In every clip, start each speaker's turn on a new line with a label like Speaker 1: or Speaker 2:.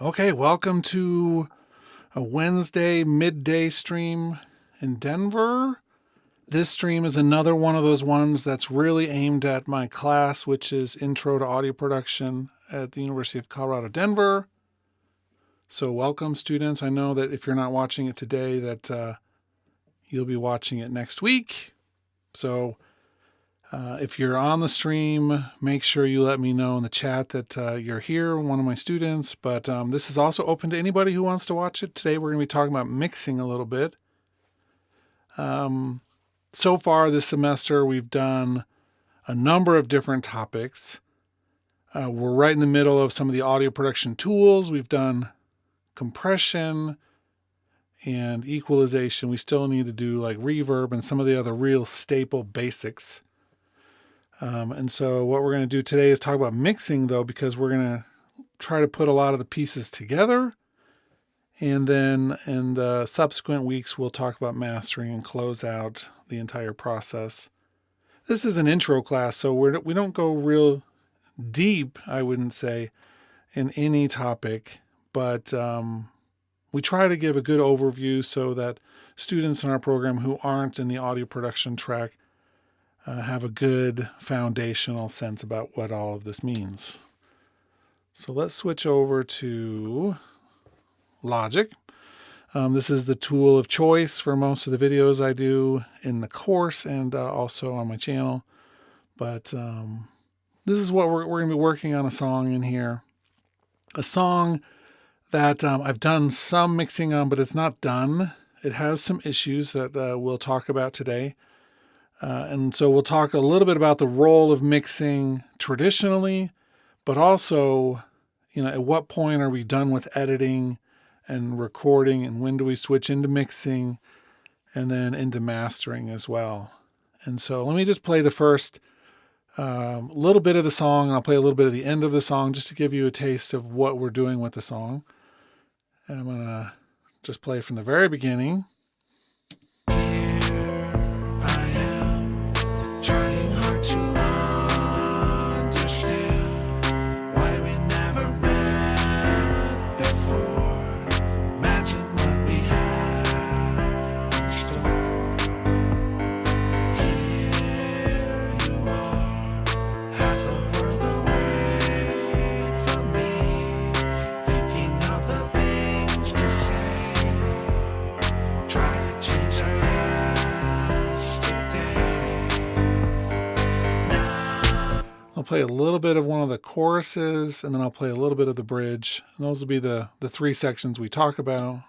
Speaker 1: Okay, welcome to a Wednesday midday stream in Denver. This stream is another one of those ones that's really aimed at my class, which is Intro to Audio Production at the University of Colorado, Denver. So welcome, students. I know that if you're not watching it today, that you'll be watching it next week. So if you're on the stream, make sure you let me know in the chat that you're here, one of my students. But this is also open to anybody who wants to watch it. Today we're going to be talking about mixing a little bit. So far this semester, we've done a number of different topics. We're right in the middle of some of the audio production tools. We've done compression and equalization. We still need to do like reverb and some of the other real staple basics. And so what we're going to do today is talk about mixing, though, because we're going to try to put a lot of the pieces together. And then in the subsequent weeks, we'll talk about mastering and close out the entire process. This is an intro class, so we don't go real deep, I wouldn't say, in any topic. But we try to give a good overview so that students in our program who aren't in the audio production track have a good foundational sense about what all of this means. So let's switch over to Logic. This is the tool of choice for most of the videos I do in the course and also on my channel. But this is what we're going to be working on, a song in here. A song that I've done some mixing on, but it's not done. It has some issues that we'll talk about today. And so we'll talk a little bit about the role of mixing traditionally, but also, at what point are we done with editing and recording, and when do we switch into mixing and then into mastering as well. And so let me just play the first little bit of the song, and I'll play a little bit of the end of the song just to give you a taste of what we're doing with the song. And I'm going to just play from the very beginning.
Speaker 2: Trying hard to understand why we never met before. Imagine what we had in store. Here you are, half a world away from me, thinking of the things to say. Try to change our
Speaker 1: I'll play a little bit of one of the choruses, and then I'll play a little bit of the bridge. And those will be the three sections we talk about.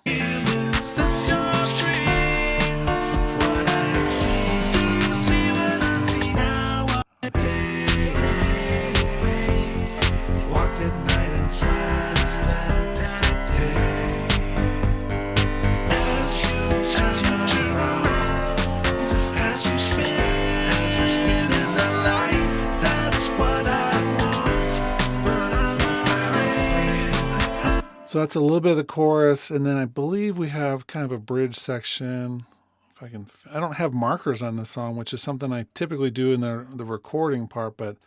Speaker 1: So that's a little bit of the chorus, and then I believe we have kind of a bridge section. If I don't have markers on this song, which is something I typically do in the recording part, but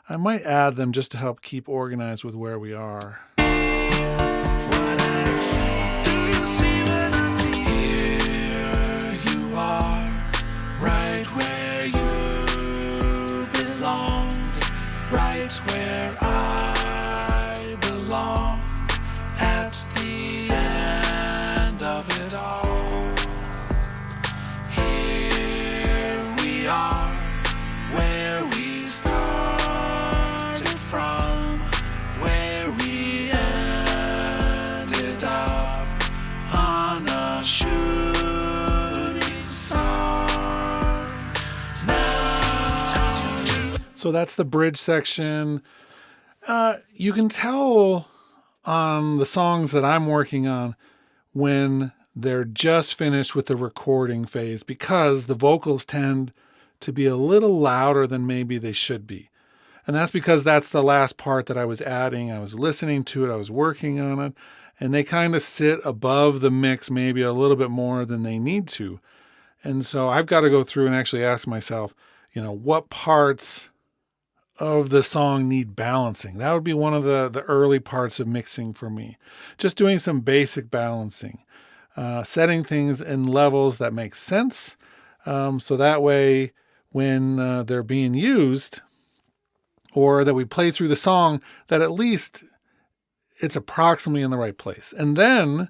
Speaker 1: I might add them just to help keep organized with where we are. So that's the bridge section. You can tell on the songs that I'm working on when they're just finished with the recording phase, because the vocals tend to be a little louder than maybe they should be. And that's because that's the last part that I was adding. I was listening to it, I was working on it, and they kind of sit above the mix maybe a little bit more than they need to. And so I've got to go through and actually ask myself, what parts of the song need balancing. That would be one of the early parts of mixing for me. Just doing some basic balancing, setting things in levels that make sense. So that way, when they're being used, or that we play through the song, that at least it's approximately in the right place. And then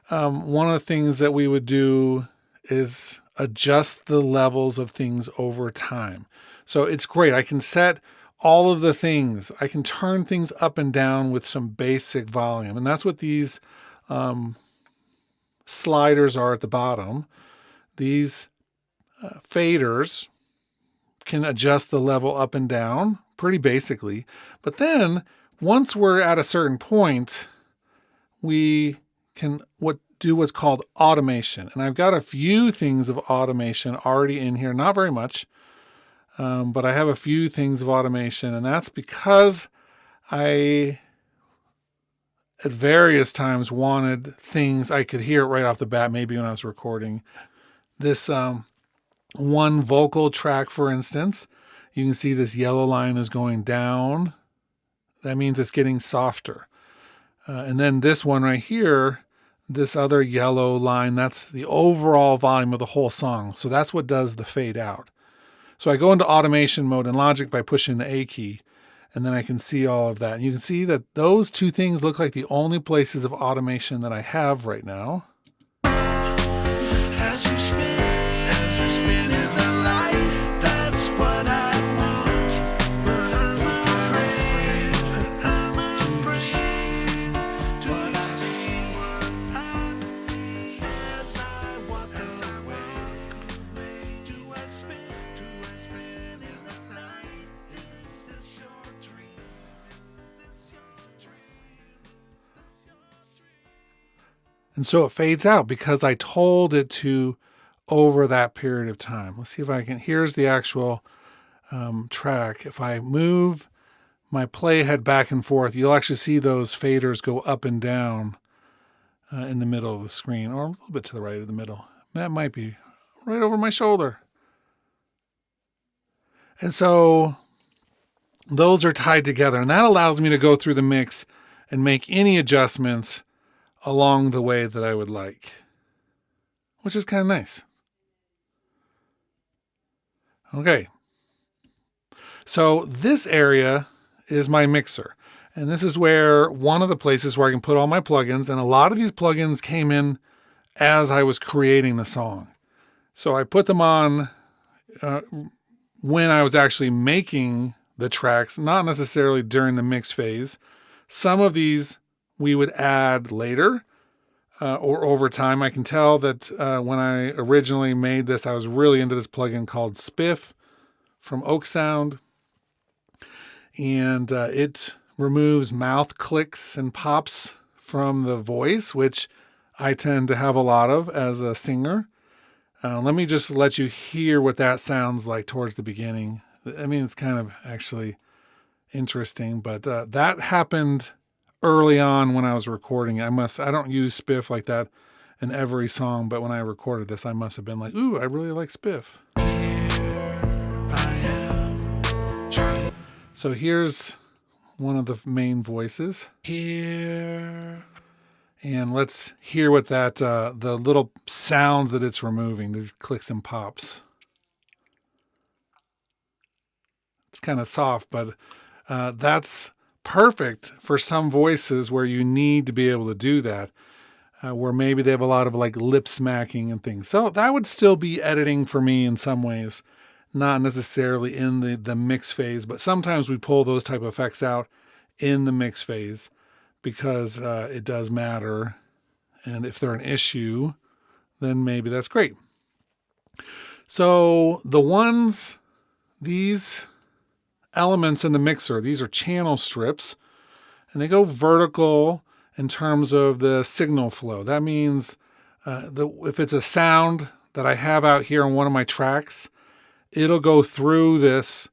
Speaker 1: one of the things that we would do is adjust the levels of things over time. So it's great. I can set all of the things. I can turn things up and down with some basic volume. And that's what these sliders are at the bottom. These faders can adjust the level up and down pretty basically. But then once we're at a certain point, we can do what's called automation. And I've got a few things of automation already in here, not very much, but I have a few things of automation. And that's because I, at various times, wanted things I could hear right off the bat, maybe when I was recording. This one vocal track, for instance, you can see this yellow line is going down. That means it's getting softer. And then this one right here, this other yellow line, that's the overall volume of the whole song. So that's what does the fade out. So I go into automation mode in Logic by pushing the A key, and then I can see all of that. And you can see that those two things look like the only places of automation that I have right now.
Speaker 2: As you spin in the light, that's what I want. But I'm afraid to proceed. What I see as I walk away. Do I spin in the night? Is this your dream?
Speaker 1: And so it fades out because I told it to over that period of time. Let's see if I can. Here's the actual track. If I move my playhead back and forth, you'll actually see those faders go up and down in the middle of the screen, or a little bit to the right of the middle. That might be right over my shoulder. And so those are tied together, and that allows me to go through the mix and make any adjustments along the way that I would like, which is kind of nice. Okay. So this area is my mixer, and this is where one of the places where I can put all my plugins, and a lot of these plugins came in as I was creating the song. So I put them on when I was actually making the tracks, not necessarily during the mix phase. Some of these we would add later or over time. I can tell that when I originally made this, I was really into this plugin called Spiff from Oak Sound. And it removes mouth clicks and pops from the voice, which I tend to have a lot of as a singer. Let me just let you hear what that sounds like towards the beginning. I mean, it's kind of actually interesting, but that happened early on when I was recording. I don't use Spiff like that in every song, but when I recorded this, I must have been like, ooh, I really like Spiff. So here's one of the main voices. Here. And let's hear what that, the little sounds that it's removing, these clicks and pops. It's kind of soft, but that's perfect for some voices where you need to be able to do that, where maybe they have a lot of like lip smacking and things. So that would still be editing for me in some ways, not necessarily in the mix phase, but sometimes we pull those type of effects out in the mix phase because it does matter. And if they're an issue, then maybe that's great. So these elements in the mixer, these are channel strips, and they go vertical in terms of the signal flow. That means if it's a sound that I have out here on one of my tracks, it'll go through this,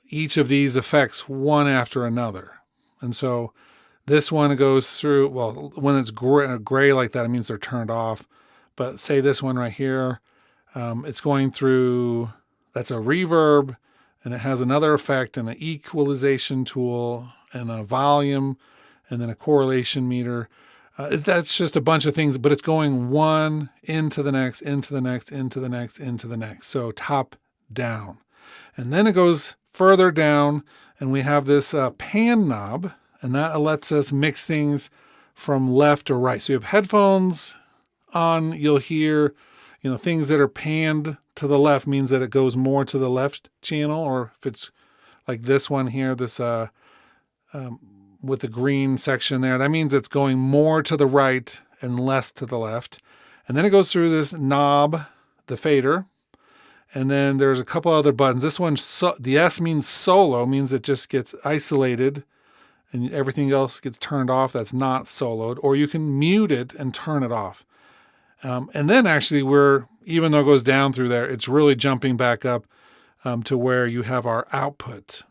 Speaker 1: each of these effects one after another. And so this one goes through, well, when it's gray like that, it means they're turned off. But say this one right here, it's going through, that's a reverb, and it has another effect and an equalization tool and a volume and then a correlation meter. That's just a bunch of things, but it's going one into the next, into the next, into the next, into the next. So top down. And then it goes further down, and we have this pan knob, and that lets us mix things from left to right. So you have headphones on, you'll hear, things that are panned to the left means that it goes more to the left channel, or if it's like this one here, this with the green section there, that means it's going more to the right and less to the left. And then it goes through this knob, the fader, and then there's a couple other buttons. This one, the S means solo, means it just gets isolated and everything else gets turned off that's not soloed, or you can mute it and turn it off. And then actually even though it goes down through there, it's really jumping back up to where you have our output.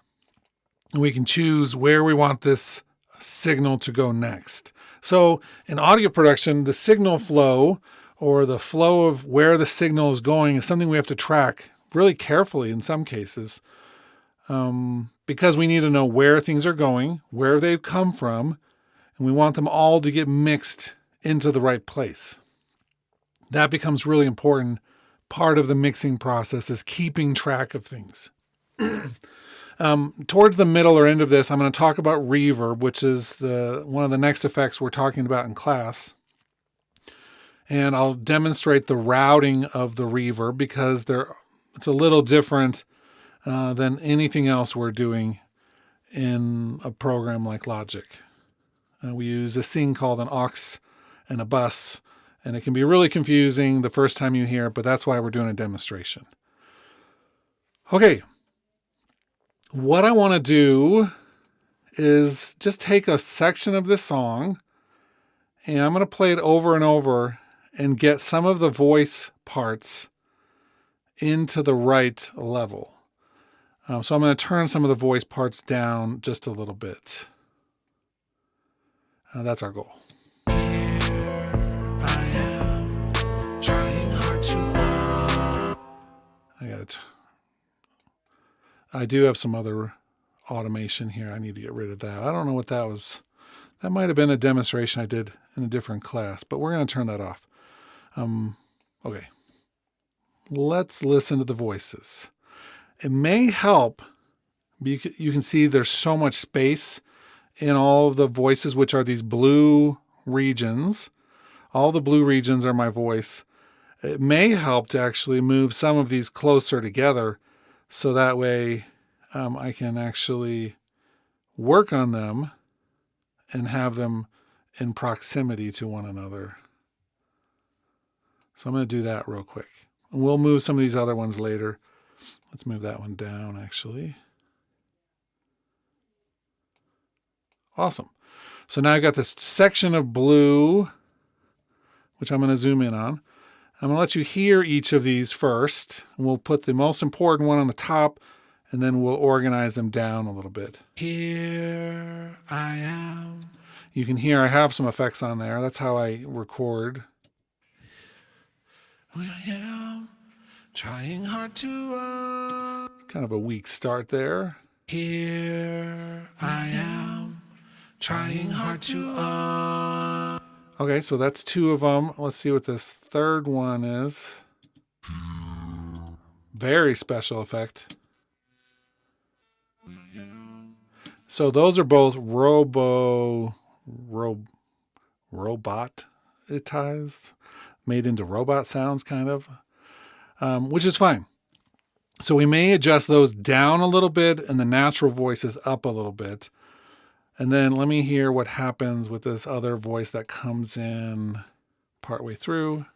Speaker 1: And we can choose where we want this signal to go next. So in audio production, the signal flow, or the flow of where the signal is going, is something we have to track really carefully in some cases, because we need to know where things are going, where they've come from, and we want them all to get mixed into the right place. That becomes really important. Part of the mixing process is keeping track of things. Towards the middle or end of this, I'm going to talk about reverb, which is one of the next effects we're talking about in class. And I'll demonstrate the routing of the reverb because it's a little different than anything else we're doing in a program like Logic. We use this thing called an aux and a bus, and it can be really confusing the first time you hear it, but that's why we're doing a demonstration. Okay. What I want to do is just take a section of this song, and I'm going to play it over and over and get some of the voice parts into the right level. So I'm going to turn some of the voice parts down just a little bit. That's our goal.
Speaker 2: I am trying hard to
Speaker 1: I do have some other automation here. I need to get rid of that. I don't know what that was. That might have been a demonstration I did in a different class, but we're going to turn that off. Okay. Let's listen to the voices. It may help. You can see there's so much space in all of the voices, which are these blue regions. All the blue regions are my voice. It may help to actually move some of these closer together, so that way I can actually work on them and have them in proximity to one another. So I'm going to do that real quick. And we'll move some of these other ones later. Let's move that one down, actually. Awesome. So now I've got this section of blue, which I'm going to zoom in on. I'm going to let you hear each of these first. And we'll put the most important one on the top, and then we'll organize them down a little bit.
Speaker 2: Here I am.
Speaker 1: You can hear I have some effects on there. That's how I record.
Speaker 2: I am trying hard to.
Speaker 1: Kind of a weak start there.
Speaker 2: Here I am trying hard to.
Speaker 1: Okay, so that's two of them. Let's see what this third one is. Very special effect. So those are both robotized, made into robot sounds kind of, which is fine. So we may adjust those down a little bit and the natural voices up a little bit. And then let me hear what happens with this other voice that comes in partway through.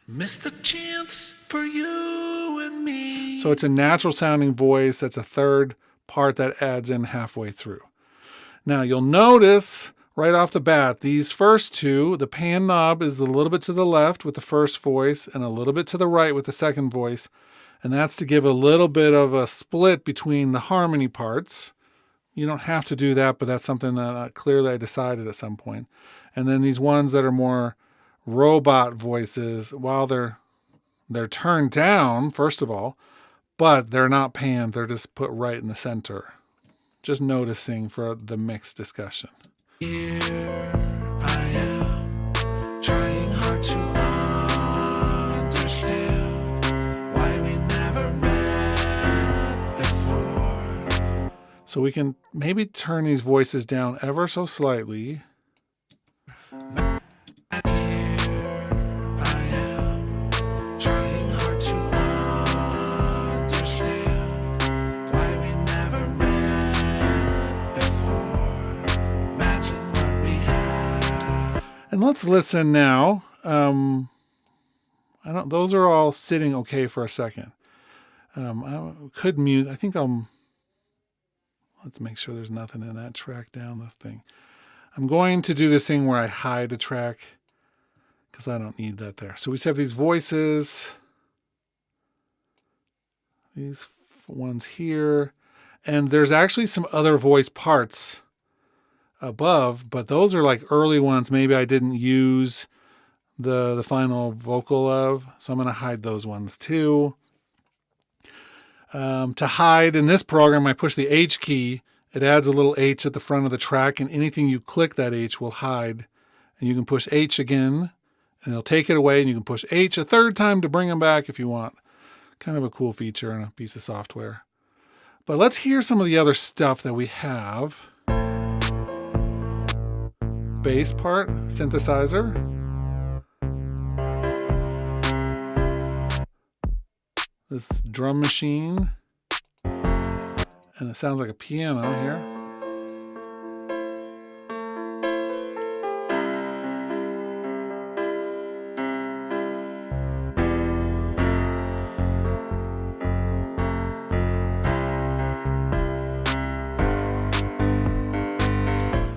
Speaker 2: Missed the chance for you and me.
Speaker 1: So it's a natural sounding voice. That's a third part that adds in halfway through. Now you'll notice right off the bat, these first two, the pan knob is a little bit to the left with the first voice and a little bit to the right with the second voice. And that's to give a little bit of a split between the harmony parts. You don't have to do that, but that's something that clearly I decided at some point. And then these ones that are more robot voices, while they're turned down, first of all, but they're not panned. They're just put right in the center. Just noticing for the mix discussion.
Speaker 2: Here I am, trying hard to understand why we never met before.
Speaker 1: So we can maybe turn these voices down ever so slightly.
Speaker 2: Here I am, trying hard to understand why we never met before. Imagine what we had.
Speaker 1: And let's listen now. Those are all sitting okay for a second. I could mute. I think let's make sure there's nothing in that track down the thing. I'm going to do this thing where I hide a track because I don't need that there. So we have these voices, these ones here, and there's actually some other voice parts above, but those are like early ones. Maybe I didn't use the final vocal of, so I'm going to hide those ones too. To hide in this program, I push the H key. It adds a little H at the front of the track, and anything you click that H will hide. And you can push H again, and it'll take it away, and you can push H a third time to bring them back if you want. Kind of a cool feature in a piece of software. But let's hear some of the other stuff that we have. Bass part, synthesizer. This drum machine. And it sounds like a piano here.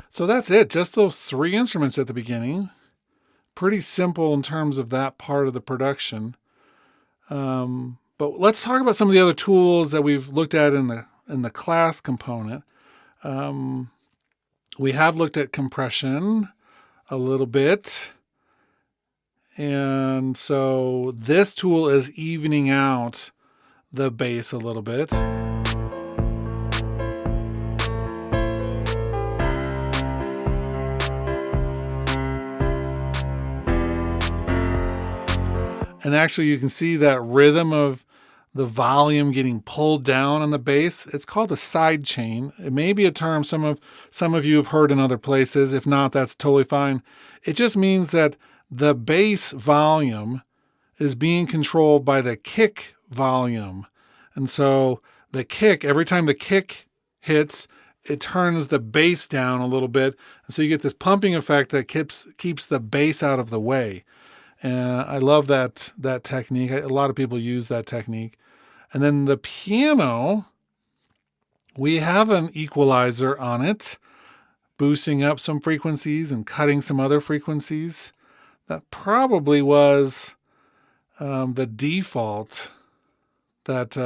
Speaker 1: So that's it. Just those three instruments at the beginning. Pretty simple in terms of that part of the production. But let's talk about some of the other tools that we've looked at in the class component. We have looked at compression a little bit. And so this tool is evening out the bass a little bit. And actually you can see that rhythm of the volume getting pulled down on the bass. It's called a side chain. It may be a term some of you have heard in other places. If not, that's totally fine. It just means that the bass volume is being controlled by the kick volume. And so the kick, every time the kick hits, it turns the bass down a little bit. And so you get this pumping effect that keeps the bass out of the way. And I love that technique. A lot of people use that technique. And then the piano, we have an equalizer on it, boosting up some frequencies and cutting some other frequencies. That probably was the default that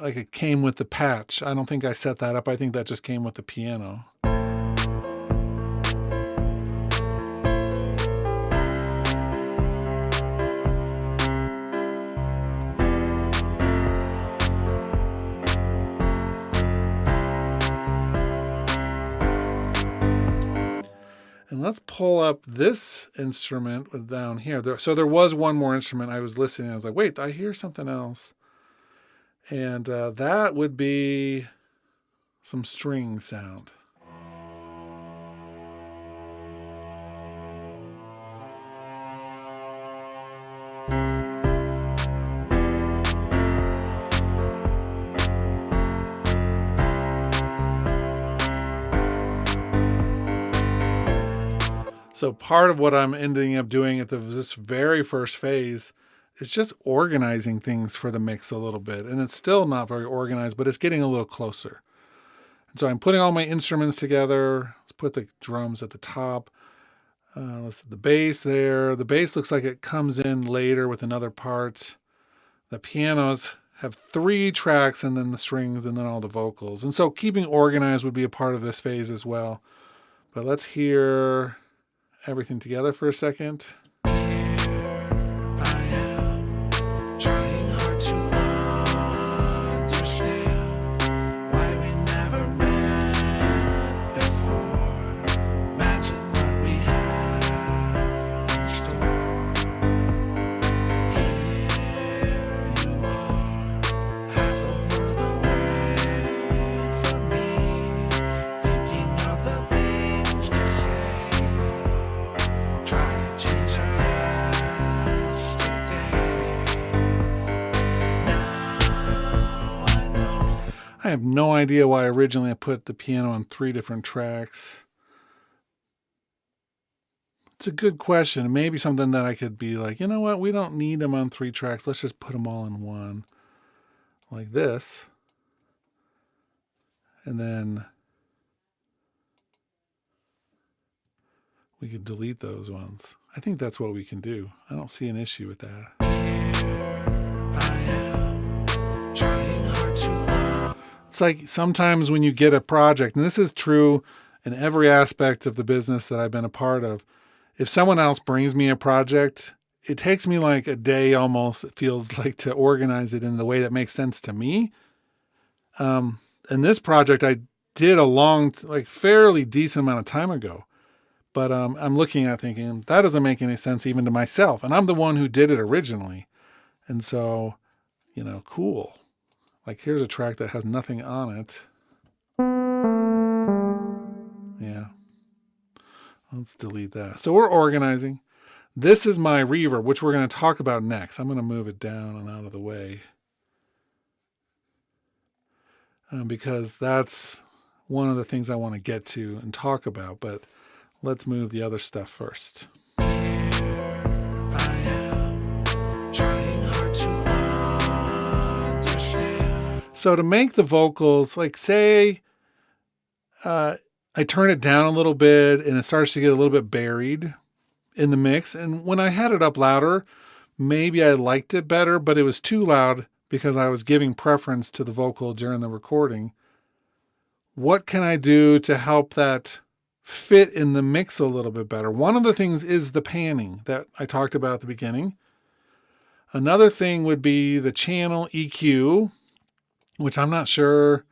Speaker 1: like it came with the patch. I don't think I set that up. I think that just came with the piano. And let's pull up this instrument down here. So there was one more instrument. I was listening. I was like, wait, I hear something else. And that would be some string sound. So part of what I'm ending up doing at this very first phase is just organizing things for the mix a little bit. And it's still not very organized, but it's getting a little closer. And so I'm putting all my instruments together. Let's put the drums at the top. Let's the bass there. The bass looks like it comes in later with another part. The pianos have 3 tracks and then the strings and then all the vocals. And so keeping organized would be a part of this phase as well. But let's hear everything together for a second.
Speaker 2: Here I am, trying hard to
Speaker 1: have no idea why originally I put the piano on 3 different tracks. It's a good question. Maybe something that I could be like, you know what? We don't need them on 3 tracks. Let's just put them all in one. Like this. And then we could delete those ones. I think that's what we can do. I don't see an issue with that. It's like sometimes when you get a project, and this is true in every aspect of the business that I've been a part of, if someone else brings me a project, it takes me like a day almost, it feels like, to organize it in the way that makes sense to me. And this project I did a fairly decent amount of time ago. But I'm looking at thinking, that doesn't make any sense even to myself. And I'm the one who did it originally. And so, cool. Like, here's a track that has nothing on it. Yeah. Let's delete that. So we're organizing. This is my reverb, which we're going to talk about next. I'm going to move it down and out of the way. Because that's one of the things I want to get to and talk about. But let's move the other stuff first. So to make the vocals, like say I turn it down a little bit and it starts to get a little bit buried in the mix. And when I had it up louder, maybe I liked it better, but it was too loud because I was giving preference to the vocal during the recording. What can I do to help that fit in the mix a little bit better? One of the things is the panning that I talked about at the beginning. Another thing would be the channel EQ, which I'm not sure.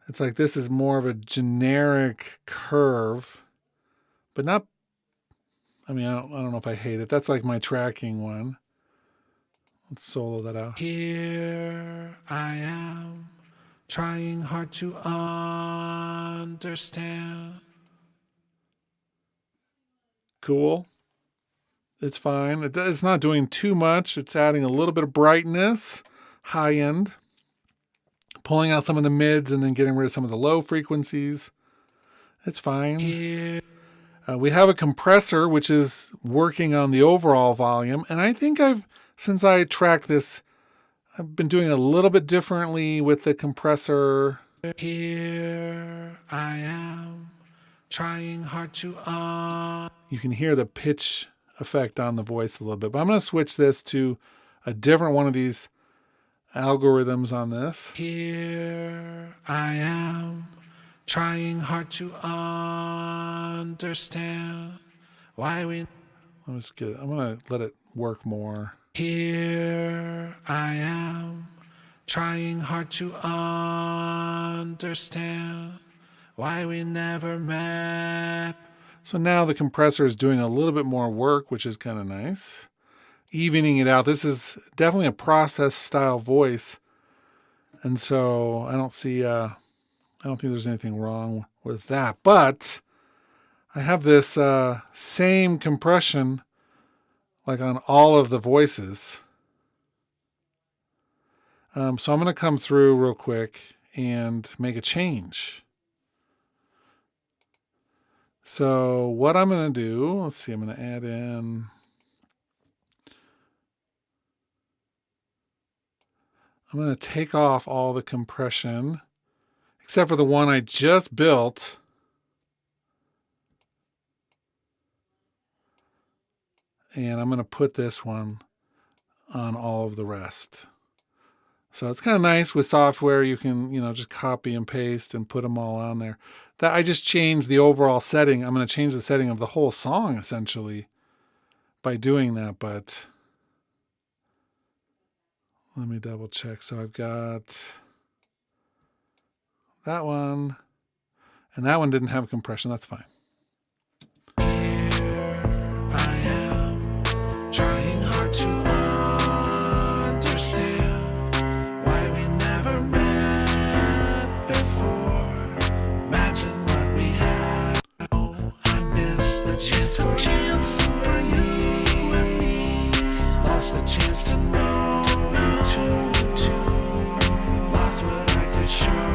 Speaker 1: It's like this is more of a generic curve, but not, I don't know if I hate it. That's like my tracking one. Let's solo that out.
Speaker 2: Here I am, trying hard to understand.
Speaker 1: Cool. It's fine. It's not doing too much. It's adding a little bit of brightness, high end. Pulling out some of the mids and then getting rid of some of the low frequencies. It's fine. We have a compressor, which is working on the overall volume. And I think since I tracked this, I've been doing a little bit differently with the compressor.
Speaker 2: Here I am, trying hard to
Speaker 1: You can hear the pitch effect on the voice a little bit. But I'm going to switch this to a different one of these algorithms on this.
Speaker 2: Here I am, trying hard to understand why we.
Speaker 1: I'm going to let it work more.
Speaker 2: Here I am, trying hard to understand why we never met.
Speaker 1: So now the compressor is doing a little bit more work, which is kind of nice. Evening it out. This is definitely a process style voice. And so I don't think there's anything wrong with that. But I have this same compression like on all of the voices. So I'm going to come through real quick and make a change. So what I'm going to do, let's see, I'm going to add in. I'm going to take off all the compression, except for the one I just built. And I'm going to put this one on all of the rest. So it's kind of nice with software. You can, just copy and paste and put them all on there. That I just changed the overall setting. I'm going to change the setting of the whole song essentially by doing that, but let me double check. So I've got that one, and that one didn't have compression. That's fine.
Speaker 2: Trying hard to understand why we never met before. Imagine what we had. Oh, I missed the chance for you and me. Lost the chance to know you too. Lost what I could show.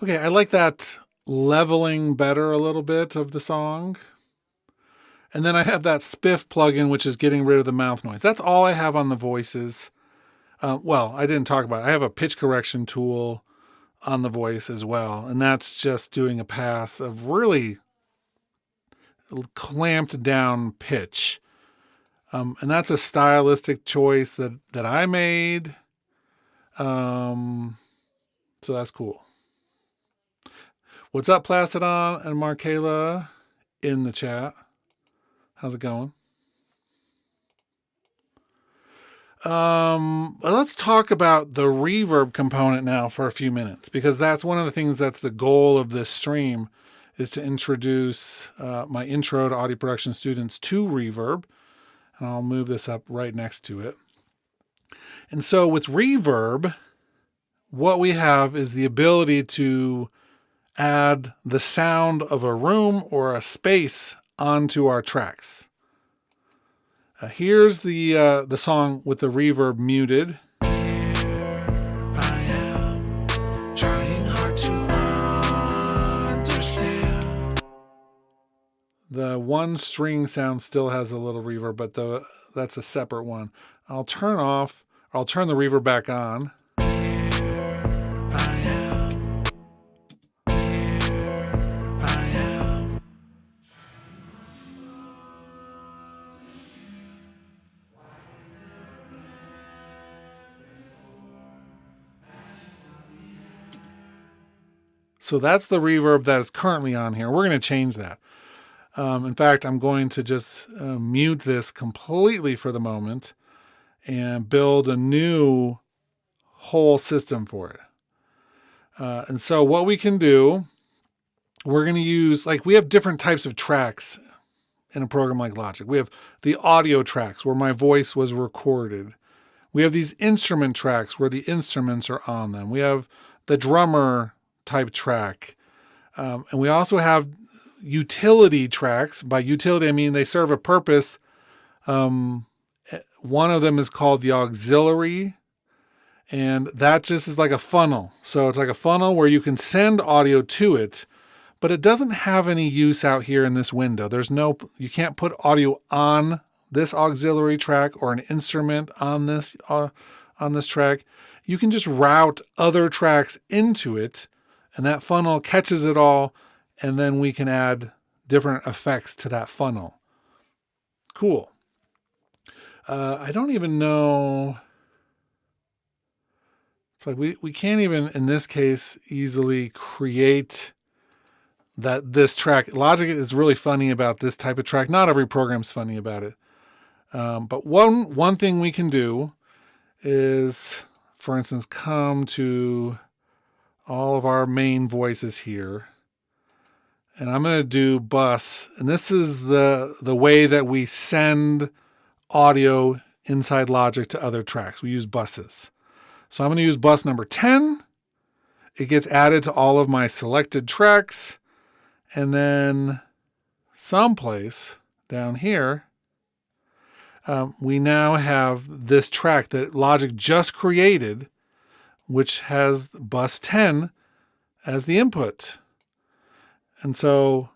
Speaker 1: Okay, I like that leveling better a little bit of the song. And then I have that spiff plugin, which is getting rid of the mouth noise. That's all I have on the voices. Well, I didn't talk about it. I have a pitch correction tool on the voice as well. And that's just doing a pass of really clamped down pitch. And that's a stylistic choice that I made. So that's cool. What's up, Placidon and Markela in the chat? How's it going? Let's talk about the reverb component now for a few minutes, because that's one of the things that's the goal of this stream, is to introduce my intro to audio production students to reverb. And I'll move this up right next to it. And so with reverb, what we have is the ability to add the sound of a room or a space onto our tracks. Here's the song with the reverb muted.
Speaker 2: Here I am, trying hard to understand.
Speaker 1: The one string sound still has a little reverb, but that's a separate one. I'll turn the reverb back on.
Speaker 2: Here I am. Here I am.
Speaker 1: So that's the reverb that is currently on here. We're going to change that. In fact, I'm going to just mute this completely for the moment and build a new whole system for it. And so what we can do, we're going to use, like, we have different types of tracks in a program like Logic. We have the audio tracks where my voice was recorded. We have these instrument tracks where the instruments are on them. We have the drummer type track. And we also have utility tracks. By utility, I mean they serve a purpose. One of them is called the auxiliary, and that just is like a funnel. So it's like a funnel where you can send audio to it, but it doesn't have any use out here in this window. You can't put audio on this auxiliary track or an instrument on this track. You can just route other tracks into it, and that funnel catches it all, and then we can add different effects to that funnel. Cool. I don't even know. It's like we can't even, in this case, easily create this track. Logic is really funny about this type of track. Not every program's funny about it. But one thing we can do is, for instance, come to all of our main voices here. And I'm going to do bus. And this is the way that we send audio inside Logic to other tracks. We use buses. So I'm going to use bus number 10. It gets added to all of my selected tracks. And then someplace down here, we now have this track that Logic just created, which has bus 10 as the input. And so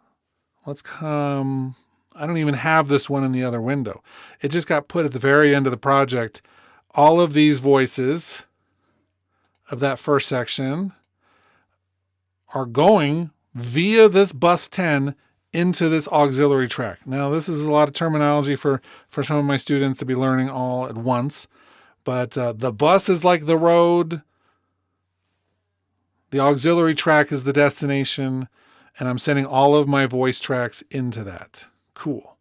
Speaker 1: let's come. I don't even have this one in the other window. It just got put at the very end of the project. All of these voices of that first section are going via this bus 10 into this auxiliary track. Now, this is a lot of terminology for some of my students to be learning all at once. But the bus is like the road. The auxiliary track is the destination. And I'm sending all of my voice tracks into that. Cool.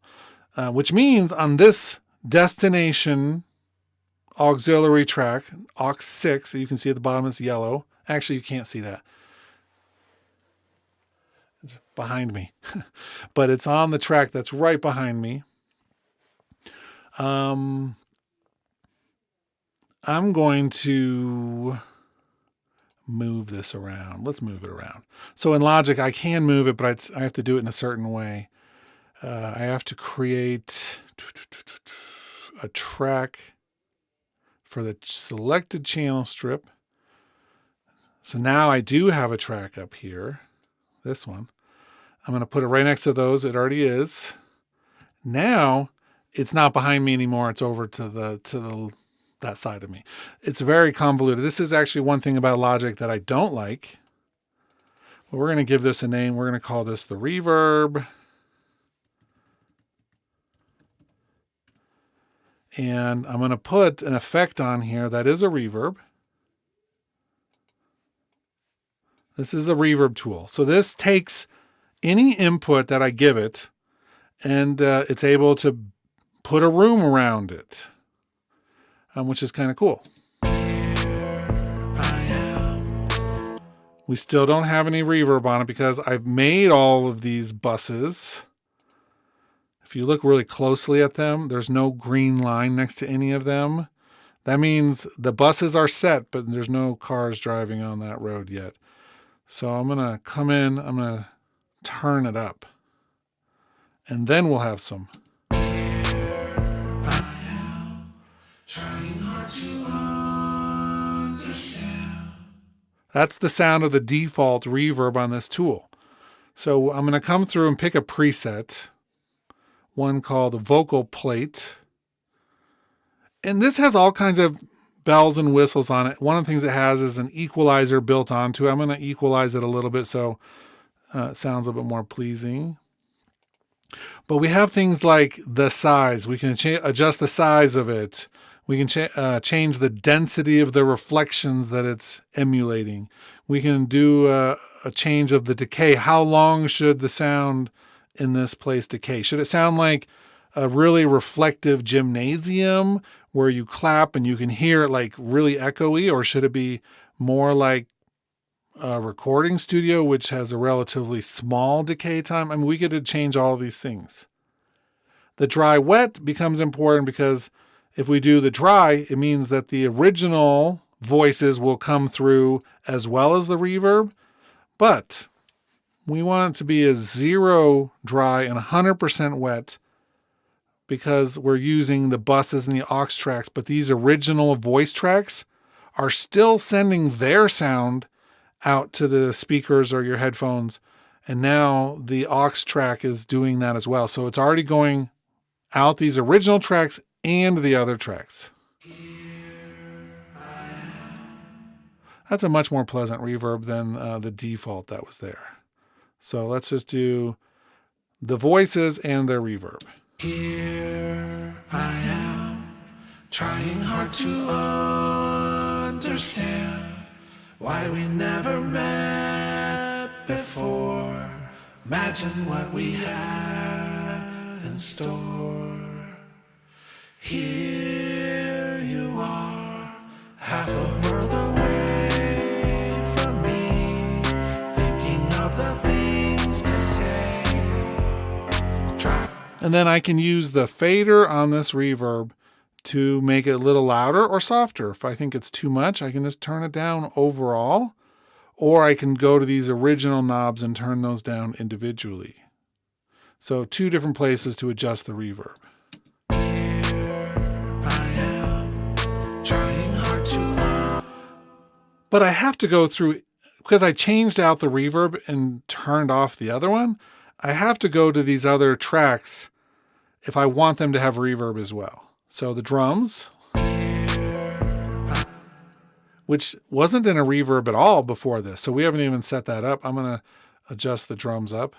Speaker 1: Which means on this destination auxiliary track, aux 6, so you can see at the bottom it's yellow. Actually, you can't see that. It's behind me. But it's on the track that's right behind me. I'm going to move this around. Let's move it around. So in Logic, I can move it, but I have to do it in a certain way. I have to create a track for the selected channel strip. So now I do have a track up here, this one. I'm going to put it right next to those. It already is. Now it's not behind me anymore. It's over to that side of me. It's very convoluted. This is actually one thing about Logic that I don't like. But we're going to give this a name. We're going to call this the reverb. And I'm going to put an effect on here that is a reverb. This is a reverb tool. So this takes any input that I give it, and it's able to put a room around it, which is kind of cool. We still don't have any reverb on it because I've made all of these buses. If you look really closely at them, there's no green line next to any of them. That means the buses are set, but there's no cars driving on that road yet. So I'm going to come in, I'm going to turn it up, and then we'll have some. That's the sound of the default reverb on this tool. So I'm going to come through and pick a preset, one called vocal plate. And this has all kinds of bells and whistles on it. One of the things it has is an equalizer built onto it. I'm going to equalize it a little bit so it sounds a bit more pleasing. But we have things like the size. We can adjust the size of it. We can change the density of the reflections that it's emulating. We can do a change of the decay. How long should the sound in this place decay? Should it sound like a really reflective gymnasium where you clap and you can hear it like really echoey, or should it be more like a recording studio, which has a relatively small decay time? I mean, we get to change all of these things. The dry wet becomes important because if we do the dry, it means that the original voices will come through as well as the reverb, but we want it to be a 0 dry and 100% wet because we're using the buses and the aux tracks, but these original voice tracks are still sending their sound out to the speakers or your headphones. And now the aux track is doing that as well. So it's already going out these original tracks and the other tracks. That's a much more pleasant reverb than the default that was there. So let's just do the voices and their reverb.
Speaker 2: Here I am, trying hard to understand why we never met before. Imagine what we had in store. Here you are, half a world away from me, thinking of the things to say.
Speaker 1: And then I can use the fader on this reverb to make it a little louder or softer. If I think it's too much, I can just turn it down overall, or I can go to these original knobs and turn those down individually. So 2 different places to adjust the reverb. But I have to go through, because I changed out the reverb and turned off the other one, I have to go to these other tracks if I want them to have reverb as well. So the drums, which wasn't in a reverb at all before this, so we haven't even set that up. I'm going to adjust the drums up.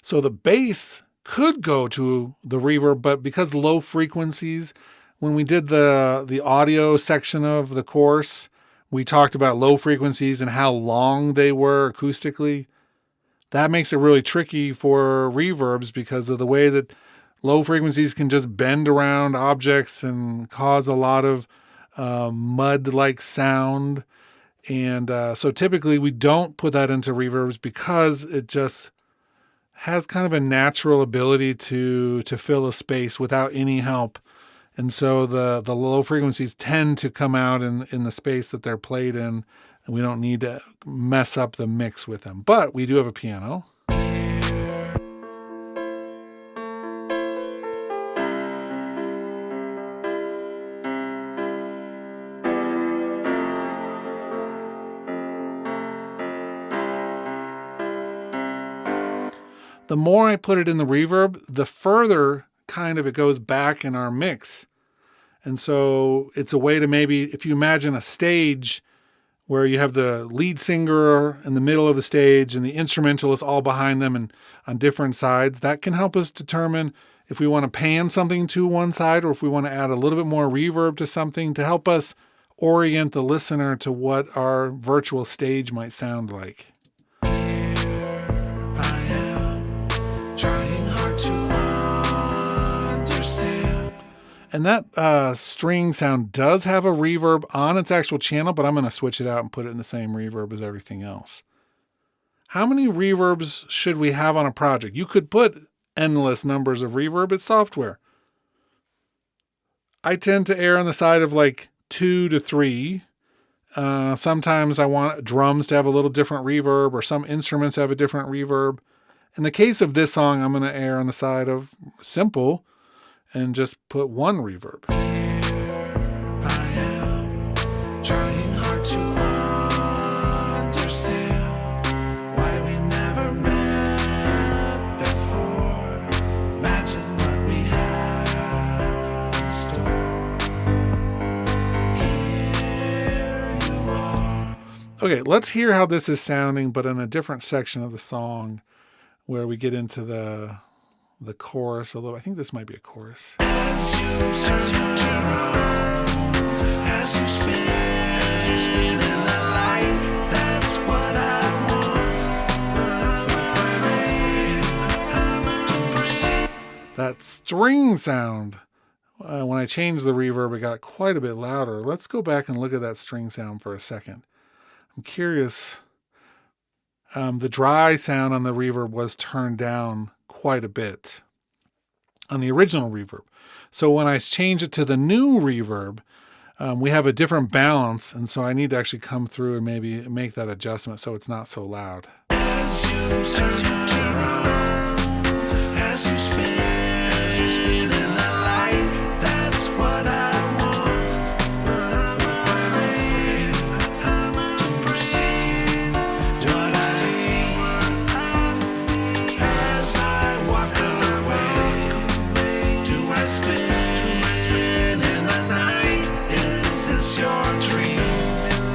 Speaker 1: So the bass could go to the reverb, but because low frequencies, when we did the audio section of the course, we talked about low frequencies and how long they were acoustically. That makes it really tricky for reverbs because of the way that low frequencies can just bend around objects and cause a lot of mud-like sound. And so typically we don't put that into reverbs because it just has kind of a natural ability to fill a space without any help. And so the low frequencies tend to come out in the space that they're played in, and we don't need to mess up the mix with them. But we do have a piano. The more I put it in the reverb, the further kind of it goes back in our mix. And so it's a way to maybe, if you imagine a stage where you have the lead singer in the middle of the stage and the instrumentalist all behind them and on different sides, that can help us determine if we want to pan something to one side or if we want to add a little bit more reverb to something to help us orient the listener to what our virtual stage might sound like. And that string sound does have a reverb on its actual channel, but I'm going to switch it out and put it in the same reverb as everything else. How many reverbs should we have on a project? You could put endless numbers of reverb. It's software. I tend to err on the side of like 2 to 3. Sometimes I want drums to have a little different reverb or some instruments to have a different reverb. In the case of this song, I'm going to err on the side of simple and just put one reverb.
Speaker 2: I am trying hard to understand why we never met before. Imagine what we had in store. Here you are.
Speaker 1: Okay, let's hear how this is sounding, but in a different section of the song where we get into the chorus, although I think this might be a chorus.
Speaker 2: As you turn around, as you spin in the light, that's what I want.
Speaker 1: That string sound, when I changed the reverb, it got quite a bit louder. Let's go back and look at that string sound for a second. I'm curious. The dry sound on the reverb was turned down quite a bit on the original reverb. So when I change it to the new reverb, we have a different balance. And so I need to actually come through and maybe make that adjustment so it's not so loud.
Speaker 2: As you turn around, as you spin in the light, that's what I want. To perceive what I see as I walk away. Do I spin in the night? Is this your dream?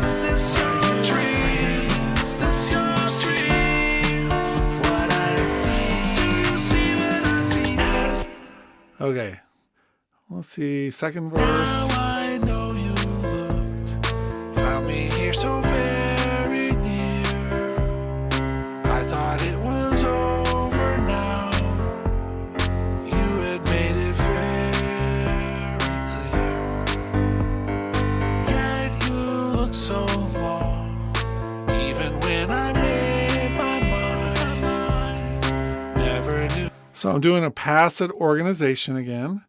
Speaker 2: Is this your dream? Is this your dream? What I see, you see what I see as.
Speaker 1: Okay, let's see, second verse.
Speaker 2: Now I know you looked, found me here so very near. I thought it was over now. You had made it very clear. Yet you look so long, even when I made my mind. Never knew.
Speaker 1: So I'm doing a passage organization again,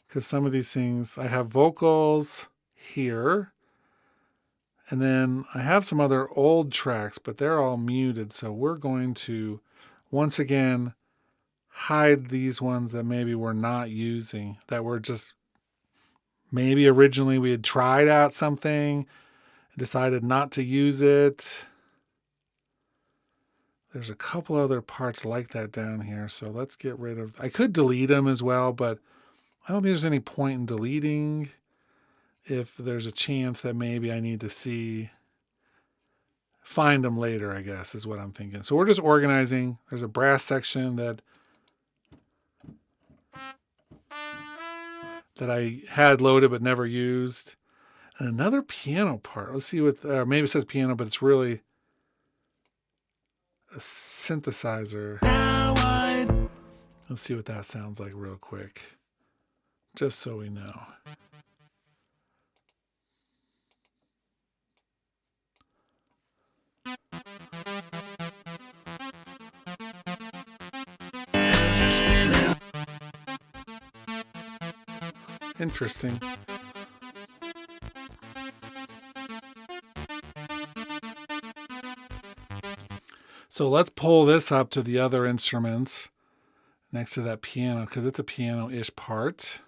Speaker 1: because some of these things, I have vocals here, and then I have some other old tracks, but they're all muted. So we're going to, once again, hide these ones that maybe we're not using, that were just, maybe originally we had tried out something, decided not to use it. There's a couple other parts like that down here, so let's get rid of, I could delete them as well, but I don't think there's any point in deleting if there's a chance that maybe I need to find them later, I guess, is what I'm thinking. So we're just organizing. There's a brass section that I had loaded but never used. And another piano part. Let's see what, maybe it says piano, but it's really a synthesizer. Let's see what that sounds like real quick, just so we know. Interesting. So let's pull this up to the other instruments next to that piano, because it's a piano-ish part.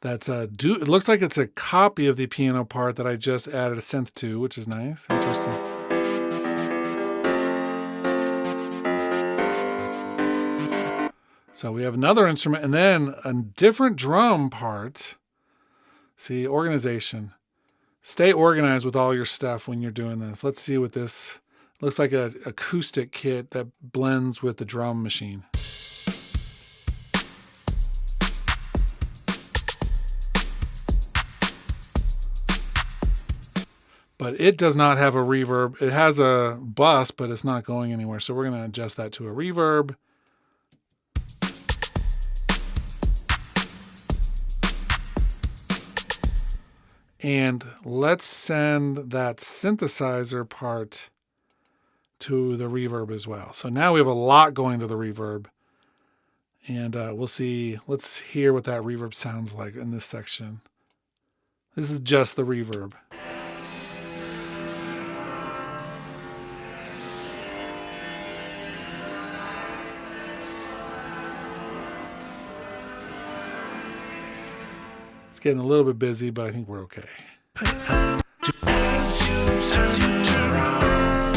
Speaker 1: That's it looks like it's a copy of the piano part that I just added a synth to, which is nice. Interesting. So we have another instrument and then a different drum part. See, organization. Stay organized with all your stuff when you're doing this. Let's see what this looks like. An acoustic kit that blends with the drum machine. But it does not have a reverb. It has a bus, but it's not going anywhere. So we're going to adjust that to a reverb. And let's send that synthesizer part to the reverb as well. So now we have a lot going to the reverb. And we'll see. Let's hear what that reverb sounds like in this section. This is just the reverb. Getting a little bit busy, but I think we're okay.
Speaker 2: As you turn around,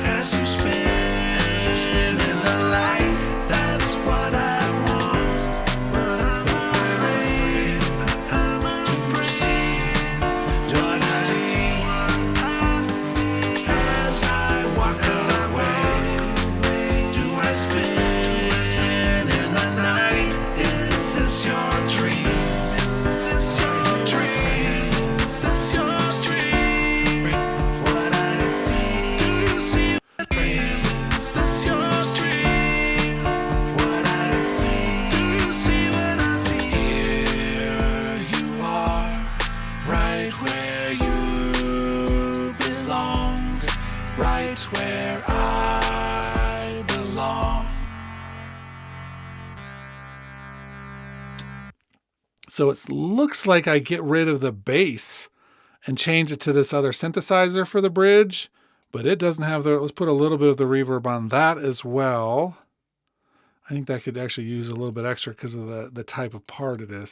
Speaker 2: as you spin in the light, that's what I want. Free to perceive what I see as I walk away. Do I spin in the night? Is this your dream? Where I belong.
Speaker 1: So it looks like I get rid of the bass and change it to this other synthesizer for the bridge, but it doesn't have the, let's put a little bit of the reverb on that as well. I think that could actually use a little bit extra because of the type of part it is.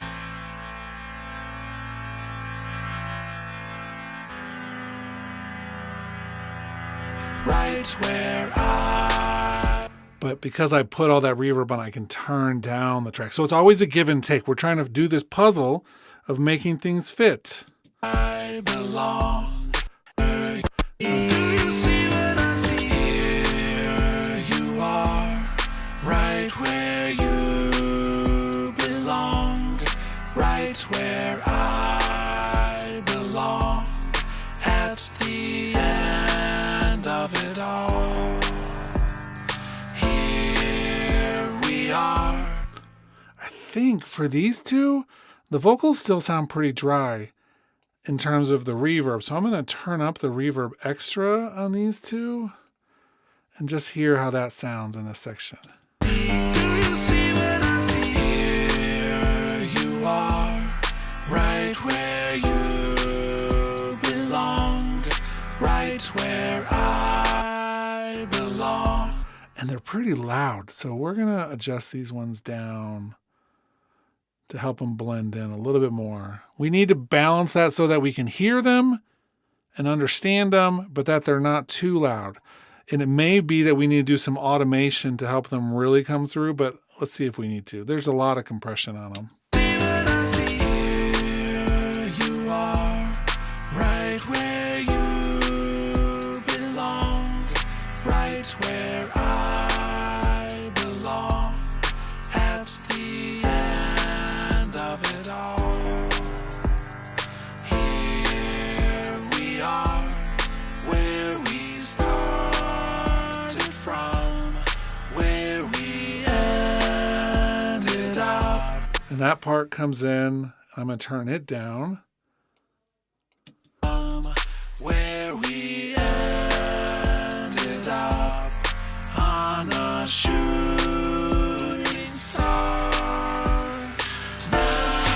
Speaker 2: Right where I...
Speaker 1: But because I put all that reverb on, I can turn down the track. So it's always a give and take. We're trying to do this puzzle of making things fit.
Speaker 2: I belong. Do you see what I see? Here you are, right where you belong. Right where I belong. At the end of it all, here we are.
Speaker 1: I think for these two, the vocals still sound pretty dry in terms of the reverb. So I'm going to turn up the reverb extra on these two and just hear how that sounds in this section.
Speaker 2: Do you see what I see? Here you are, right where you belong. Right where I belong.
Speaker 1: And they're pretty loud. So we're going to adjust these ones down to help them blend in a little bit more. We need to balance that so that we can hear them and understand them, but that they're not too loud. And it may be that we need to do some automation to help them really come through, but let's see if we need to. There's a lot of compression on them.
Speaker 2: See what I see? Here you are, right where you belong. Right where I belong. At the end of it all, here we are, where we started from, where we ended up.
Speaker 1: And that part comes in. I'm going to turn it down.
Speaker 2: Where we ended up on a shooting star. As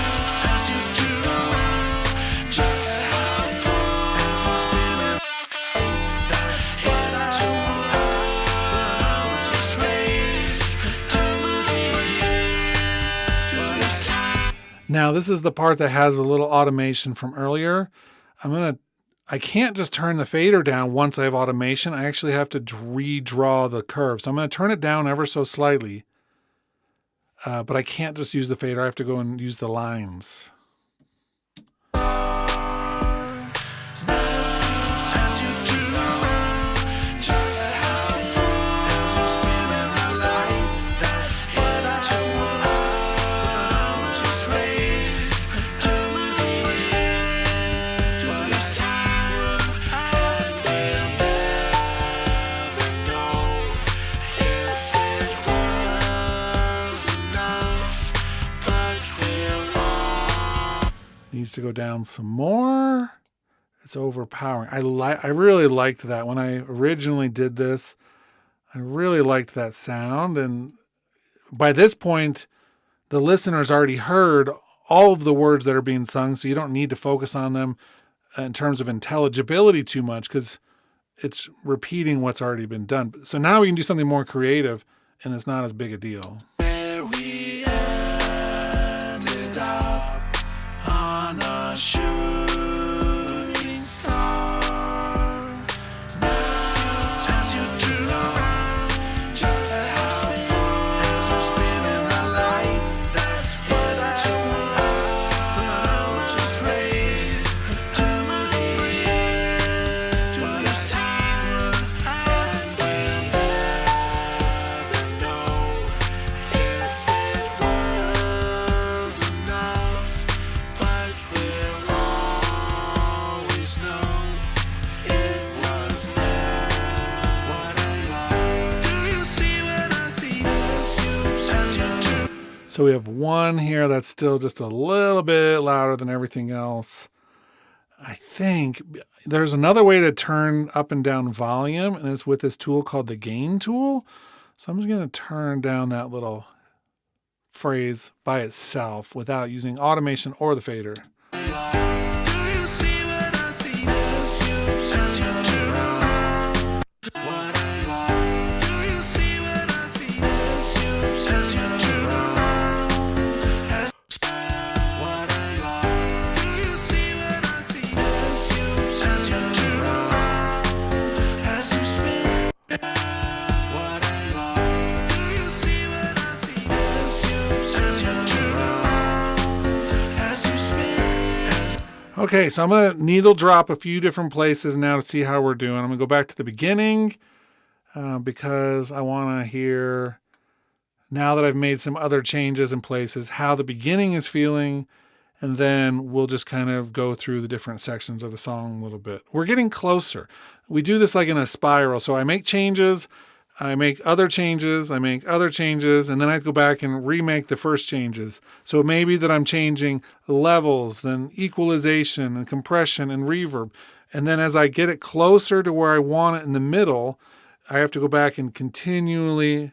Speaker 1: Now this is the part that has a little automation from earlier. I can't just turn the fader down once I have automation. I actually have to redraw the curve. So I'm going to turn it down ever so slightly. But I can't just use the fader. I have to go and use the lines. Needs to go down some more. It's overpowering. I really liked that when I originally did this. I really liked that sound, and by this point, the listener's already heard all of the words that are being sung, so you don't need to focus on them in terms of intelligibility too much because it's repeating what's already been done. So now we can do something more creative, and it's not as big a deal.
Speaker 2: Where we ended up on a shooting star. As you draw, just as we're spinning the light, that's what I want. Just race to the scene. I never know if it was enough, but we'll always know it was there. What I like. Do you see what I see? As you
Speaker 1: So we have one here that's still just a little bit louder than everything else. I think there's another way to turn up and down volume, and it's with this tool called the gain tool. So I'm just going to turn down that little phrase by itself without using automation or the fader.
Speaker 2: Do you see what I see? As you turn around. What I like. Do you see what I see? As you turn around. What I like. Do you see what I see? As you turn around. As you spin. What I like. Do you see what I see? As you turn around. As you spin.
Speaker 1: Okay, so I'm going to needle drop a few different places now to see how we're doing. I'm going to go back to the beginning because I want to hear, now that I've made some other changes in places, how the beginning is feeling, and then we'll just kind of go through the different sections of the song a little bit. We're getting closer. We do this like in a spiral. So I make changes, I make other changes, I make other changes, and then I go back and remake the first changes. So it may be that I'm changing levels, then equalization and compression and reverb. And then as I get it closer to where I want it in the middle, I have to go back and continually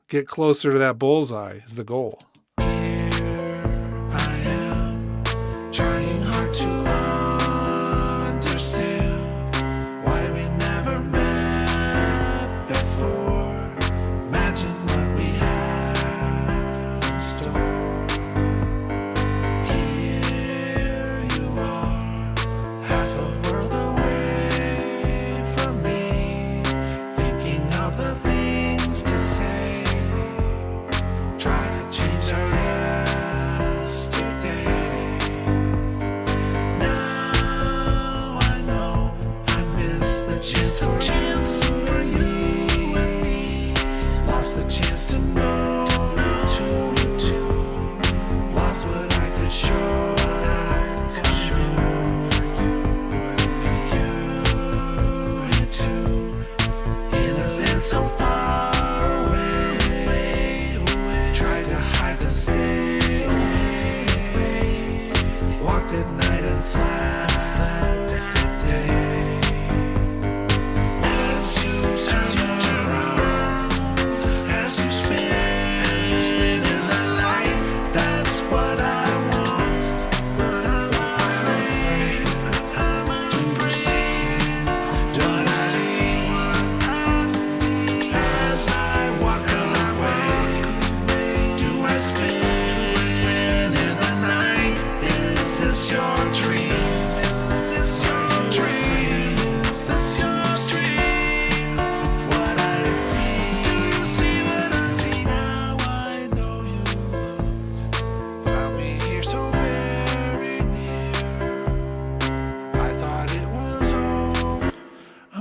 Speaker 1: get closer to that bullseye is the goal.
Speaker 2: Here I am, trying hard to understand why we never met before. Imagine what we had in store. Here you are, half a world away from me, thinking of the things to say. Try to change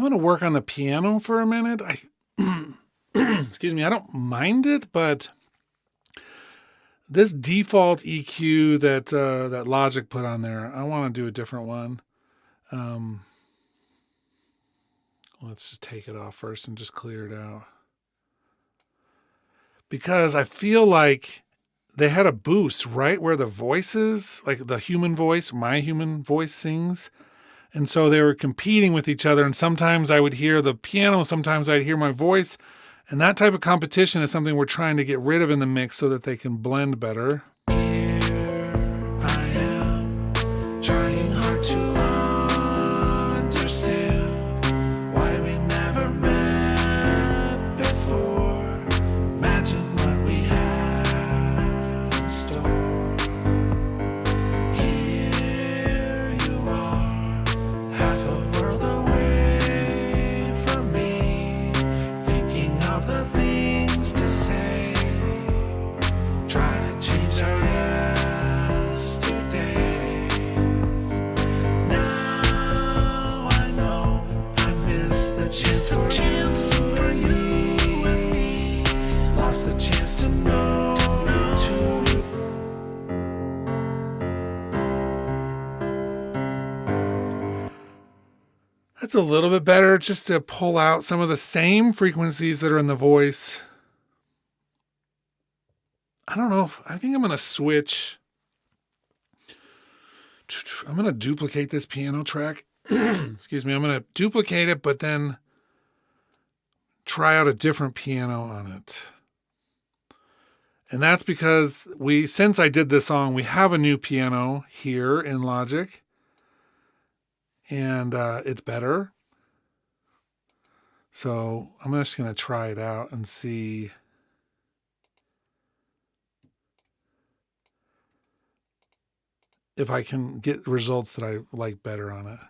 Speaker 1: going to work on the piano for a minute. Excuse me, I don't mind it, but this default EQ that Logic put on there, I want to do a different one. Let's just take it off first and just clear it out. Because I feel like they had a boost right where the voices, like the human voice, my human voice sings. And so they were competing with each other. And sometimes I would hear the piano, sometimes I'd hear my voice. And that type of competition is something we're trying to get rid of in the mix so that they can blend better.
Speaker 2: Here I am, trying hard to understand why we never met before. Imagine what we had in store. Here you are, half a world away from me, thinking of the things to say. Try to change our yesterdays. Now I know I missed the chance for you and me. Lost the chance to know you too.
Speaker 1: That's a little bit better, just to pull out some of the same frequencies that are in the voice. I don't know. I think I'm going to switch. I'm going to duplicate this piano track. Excuse me. I'm going to duplicate it, but then try out a different piano on it. And that's because since I did this song, we have a new piano here in Logic. And it's better. So I'm just going to try it out and see. If I can get results that I like better on it.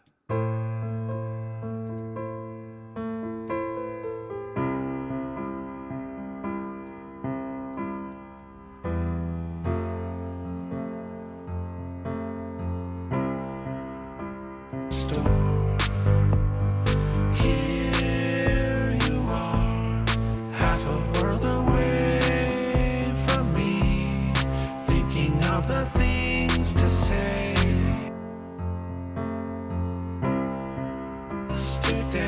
Speaker 2: Store. Here you are, half a world away from me, thinking of the things to say. Yesterdays.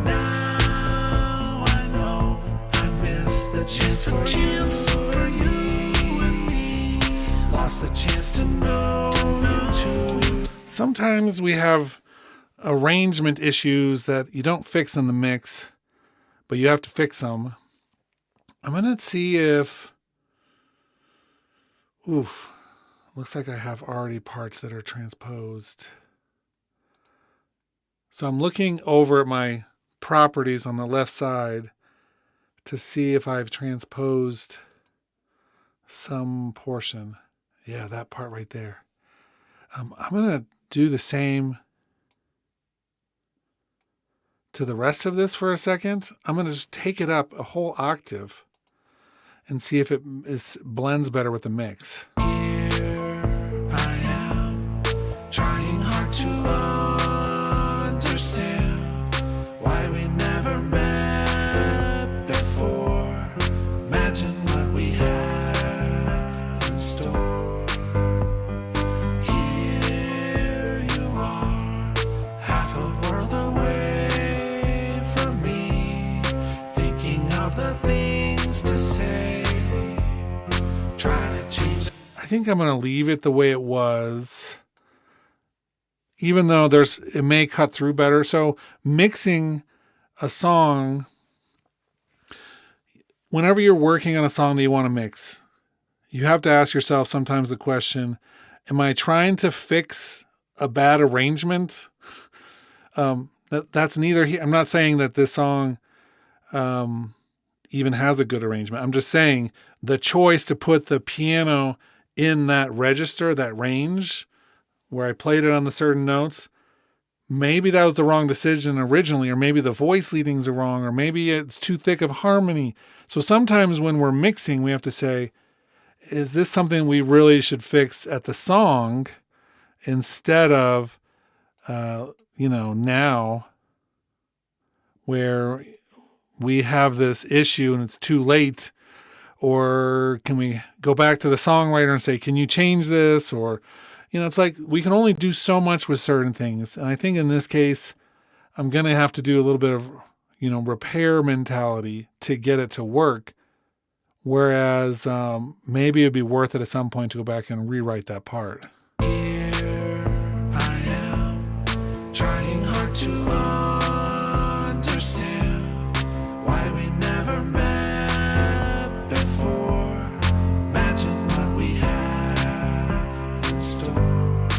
Speaker 2: Now I know I missed the chance for you and me. Lost the chance to know you too.
Speaker 1: Sometimes we have arrangement issues that you don't fix in the mix, but you have to fix them. I'm going to see if... looks like I have already parts that are transposed. So I'm looking over at my properties on the left side to see if I've transposed some portion. Yeah, that part right there. I'm going to do the same to the rest of this for a second. I'm going to just take it up a whole octave and see if it blends better with the mix.
Speaker 2: Here I am, trying hard to understand why we never met before. Imagine what we had in store. Here you are, half a world away from me, thinking of the things to say. Try to change.
Speaker 1: I think I'm going to leave it the way it was, even though it may cut through better. So mixing a song, whenever you're working on a song that you want to mix, you have to ask yourself sometimes the question, am I trying to fix a bad arrangement? That's neither here. I'm not saying that this song even has a good arrangement. I'm just saying the choice to put the piano in that register, that range, where I played it on the certain notes, maybe that was the wrong decision originally, or maybe the voice leadings are wrong, or maybe it's too thick of harmony. So sometimes when we're mixing, we have to say, is this something we really should fix at the song instead of now where we have this issue and it's too late? Or can we go back to the songwriter and say, can you change this? Or, it's like we can only do so much with certain things. And I think in this case, I'm going to have to do a little bit of, repair mentality to get it to work. Whereas maybe it'd be worth it at some point to go back and rewrite that part.
Speaker 2: Here I am, trying hard to understand why we never met before. Imagine what we had in store.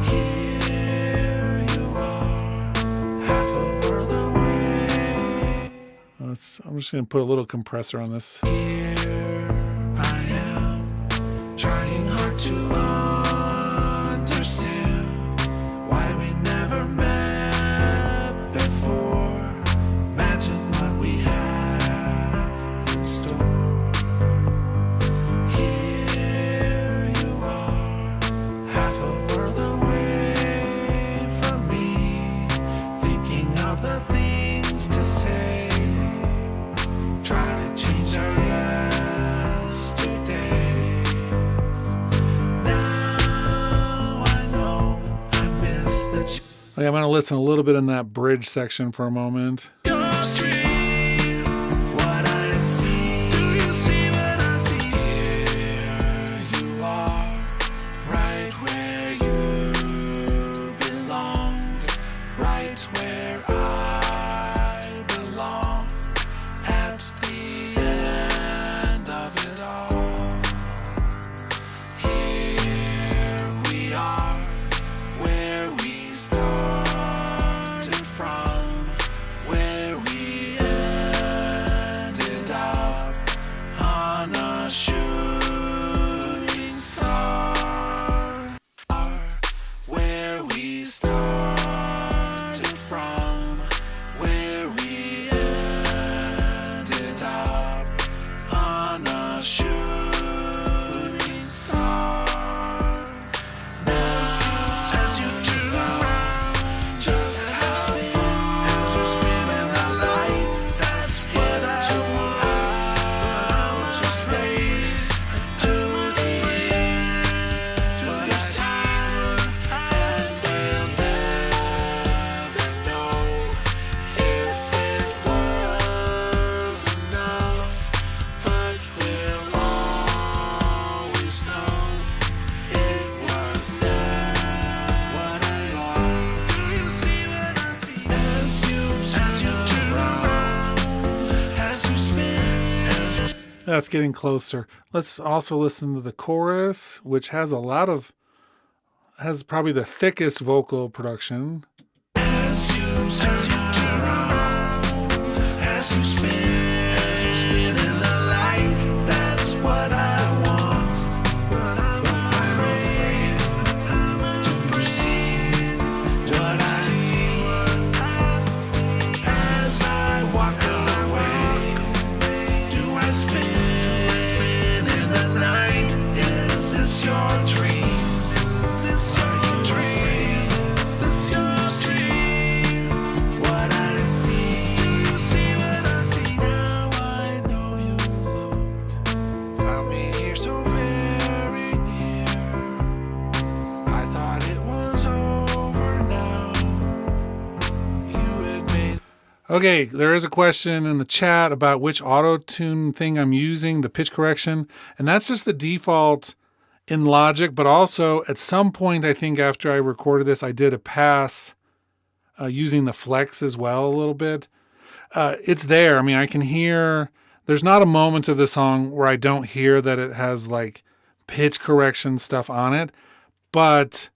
Speaker 2: Here you are, half a world away.
Speaker 1: I'm just going to put a little compressor on this.
Speaker 2: Here I am, trying hard to understand why we never met before. Imagine what we had in store. Here you are, half a world away from me, thinking of the things to say. Try to change our yesterdays. Now I know I miss the
Speaker 1: Okay, I'm going to listen a little bit in that bridge section for a moment.
Speaker 2: Do you see what I see? Do you see what I see? Here you are, right where you belong, right where I belong. At the end of it all, here we are, where we started from, where we ended up, on a shooting star. Where we started from, where we ended up, on a shooting star. As you turn around, just as you spin in the light, that's what I want. I'll just race to the end, to the time, and we'll never know if it was enough, but we'll always know it was never what I see. Do you see what I see? As you turn around, as you spin,
Speaker 1: That's getting closer. Let's also listen to the chorus, which has probably the thickest vocal production.
Speaker 2: as you turn around, as you spin in the light, that's what I want. But I'm afraid to perceive what I see as I walk away. Do I spin in the night? Is this your dream? Is this your dream? Is this your dream? What I see, you see what I see. Now I know you looked, found me here so very near. I thought it was over now. You had made.
Speaker 1: Okay, there is a question in the chat about which auto-tune thing I'm using, the pitch correction, and that's just the default in Logic, but also at some point, I think after I recorded this, I did a pass using the flex as well a little bit. It's there. I mean, I can hear, there's not a moment of the song where I don't hear that it has like pitch correction stuff on it, but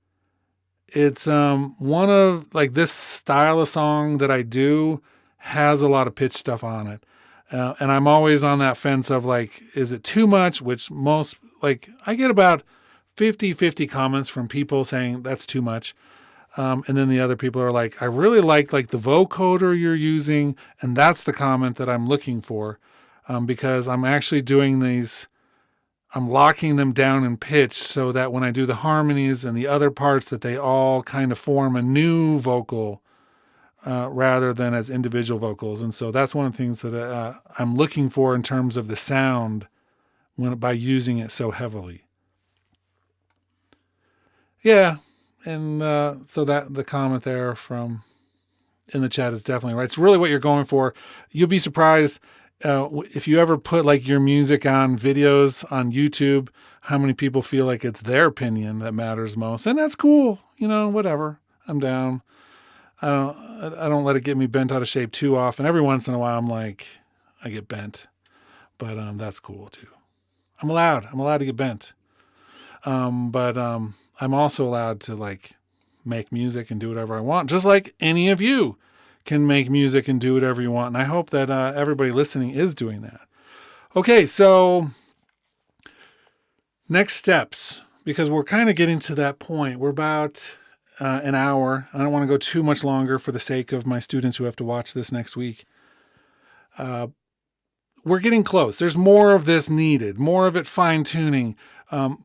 Speaker 1: it's one of like this style of song that I do has a lot of pitch stuff on it. And I'm always on that fence of like, is it too much? Which most, like, I get about 50-50 comments from people saying that's too much. And then the other people are like, I really like the vocoder you're using. And that's the comment that I'm looking for. Because I'm actually doing these, I'm locking them down in pitch so that when I do the harmonies and the other parts, that they all kind of form a new vocal rather than as individual vocals. And so that's one of the things that I'm looking for in terms of the sound by using it so heavily. Yeah, and so that the comment there from in the chat is definitely right. It's really what you're going for. You'll be surprised if you ever put like your music on videos on YouTube, how many people feel like it's their opinion that matters most. And that's cool. Whatever. I'm down. I don't let it get me bent out of shape too often. Every once in a while I get bent. But that's cool too. I'm allowed to get bent. But I'm also allowed to make music and do whatever I want, just like any of you can make music and do whatever you want. And I hope that everybody listening is doing that. Okay, so next steps, because we're kind of getting to that point. We're about an hour. I don't want to go too much longer for the sake of my students who have to watch this next week. We're getting close. There's more of this needed, more of it fine-tuning.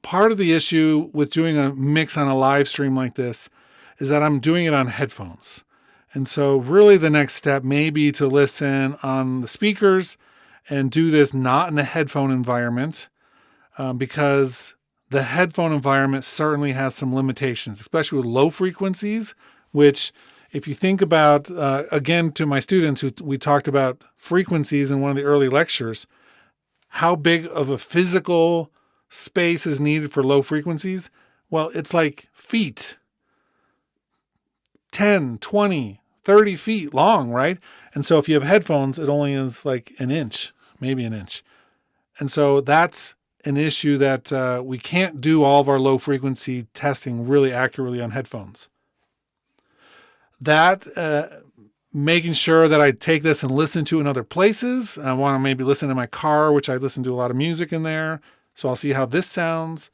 Speaker 1: Part of the issue with doing a mix on a live stream like this is that I'm doing it on headphones. And so really the next step may be to listen on the speakers and do this not in a headphone environment because the headphone environment certainly has some limitations, especially with low frequencies, which if you think about, again, to my students, we talked about frequencies in one of the early lectures, how big of a physical space is needed for low frequencies? Well, it's like feet, 10, 20, 30 feet long, right? And so if you have headphones, it only is like an inch, maybe an inch. And so that's an issue that we can't do all of our low frequency testing really accurately on headphones. That making sure that I take this and listen to in other places. I want to maybe listen in my car, which I listen to a lot of music in there. So I'll see how this sounds.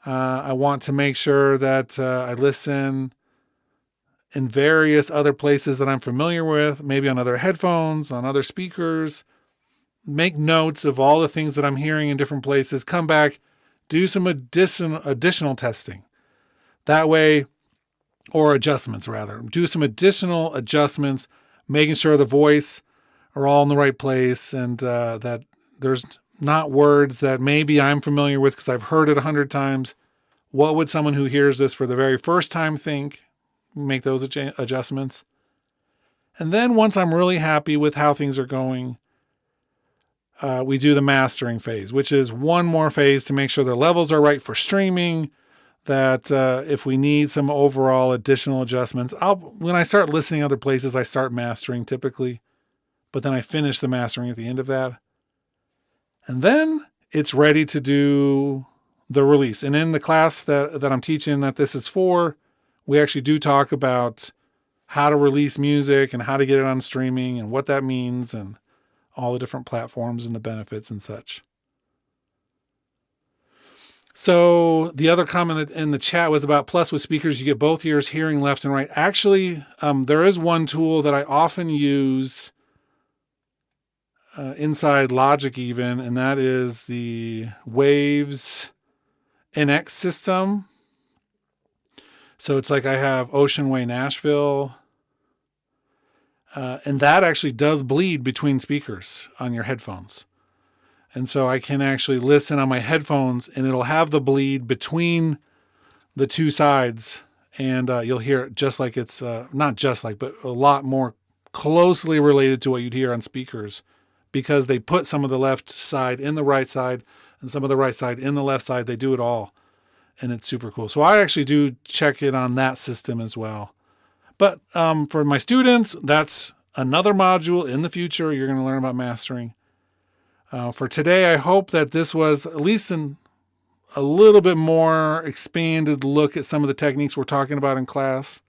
Speaker 1: I want to make sure that I listen in various other places that I'm familiar with, maybe on other headphones, on other speakers. Make notes of all the things that I'm hearing in different places. Come back, do some additional testing. That way, or adjustments rather. Do some additional adjustments, making sure the voice are all in the right place and that there's not words that maybe I'm familiar with because I've heard it 100 times. What would someone who hears this for the very first time think? Make those adjustments. And then once I'm really happy with how things are going, we do the mastering phase, which is one more phase to make sure the levels are right for streaming, that if we need some overall additional adjustments, when I start listening other places, I start mastering typically, but then I finish the mastering at the end of that. And then it's ready to do the release. And in the class that I'm teaching that this is for, we actually do talk about how to release music and how to get it on streaming and what that means and all the different platforms and the benefits and such. So the other comment in the chat was about plus with speakers, you get both ears hearing left and right. Actually, there is one tool that I often use inside Logic even, and that is the Waves NX system. So it's like I have Ocean Way Nashville, and that actually does bleed between speakers on your headphones. And so I can actually listen on my headphones and it'll have the bleed between the two sides. And you'll hear it just like it's, not just like, but a lot more closely related to what you'd hear on speakers because they put some of the left side in the right side and some of the right side in the left side. They do it all. And it's super cool. So I actually do check it on that system as well. But for my students, that's another module in the future. You're going to learn about mastering. For today, I hope that this was at least a little bit more expanded look at some of the techniques we're talking about in class.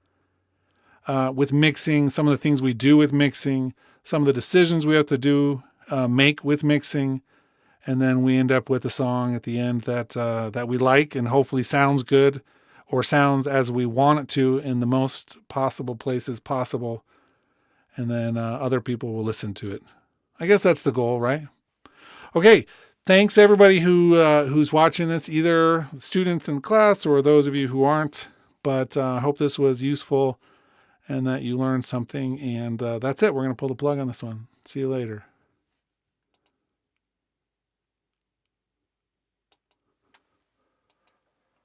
Speaker 1: With mixing, some of the things we do with mixing, some of the decisions we have to make with mixing. And then we end up with a song at the end that we like and hopefully sounds good or sounds as we want it to in the most possible places possible. And then other people will listen to it. I guess that's the goal, right? Okay, Thanks everybody who's watching this, either students in class or those of you who aren't. But I hope this was useful and that you learned something. And that's it. We're going to pull the plug on this one. See you later.